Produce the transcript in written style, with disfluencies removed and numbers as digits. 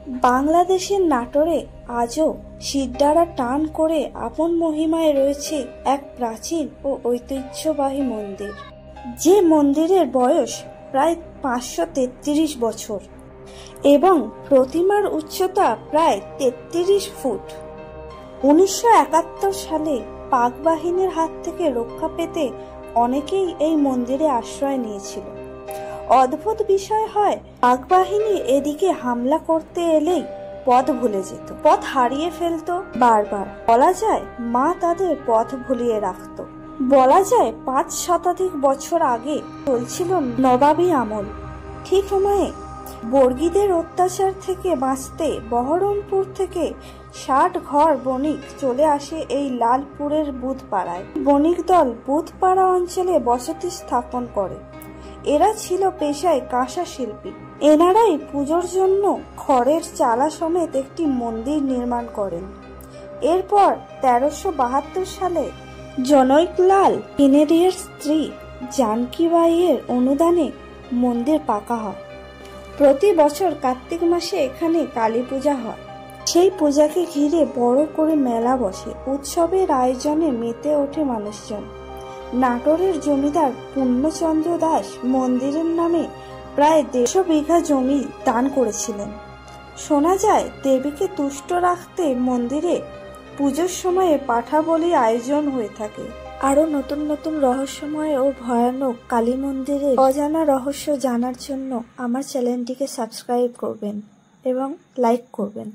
বাংলাদেশের নাটোরে আজও সিদ্ধারা টান করে আপন মহিমায় রয়েছে এক প্রাচীন ও ঐতিহ্যবাহী মন্দির, যে মন্দিরের বয়স প্রায় 533 বছর এবং প্রতিমার উচ্চতা প্রায় 33 ফুট। 1971 সালে পাক বাহিনীর হাত থেকে রক্ষা পেতে অনেকেই এই মন্দিরে আশ্রয় নিয়েছিল। অদ্ভুত বিষয় হয়, পাক বাহিনী এদিকে হামলা করতে এলেই পথ ভুলে যেত, পথ হারিয়ে ফেলতো বারবার। বলা যায় মা তাদের পথ ভুলিয়ে রাখত। বলা যায় 5 শতাধিক বছর আগে চলছিল নবাবী আমল। ঠিক সময়ে বর্গীদের অত্যাচার থেকে বাঁচতে বহরমপুর থেকে 60 ঘর বণিক চলে আসে এই লালপুরের বুধপাড়ায়। বণিক দল বুধপাড়া অঞ্চলে বসতি স্থাপন করে। এরা ছিল পেশায় কাঁসা শিল্পী। এনারাই পুজোর জন্য খড়ের চালা সমেত একটি মন্দির নির্মাণ করেন। এরপর 1372 সালে জনৈকলাল কিনেরিয়ার স্ত্রী জানকীবাইয়ের অনুদানে মন্দির পাকা হয়। প্রতি বছর কার্তিক মাসে এখানে কালী পূজা হয়। সেই পূজাকে ঘিরে বড় করে মেলা বসে। উৎসবের আয়োজনে মেতে ওঠে মানুষজন। নাটোরের জমিদার পূর্ণচন্দ্র দাস মন্দিরের নামে প্রায় 150 বিঘা জমি দান করেছিলেন। শোনা যায় দেবীকে তুষ্ট রাখতে মন্দিরে পুজোর সময়ে পাঠা বলি আয়োজন হয়ে থাকে। আরো নতুন নতুন রহস্যময় ও ভয়ানক কালী মন্দিরের অজানা রহস্য জানার জন্য আমার চ্যানেলটিকে সাবস্ক্রাইব করবেন এবং লাইক করবেন।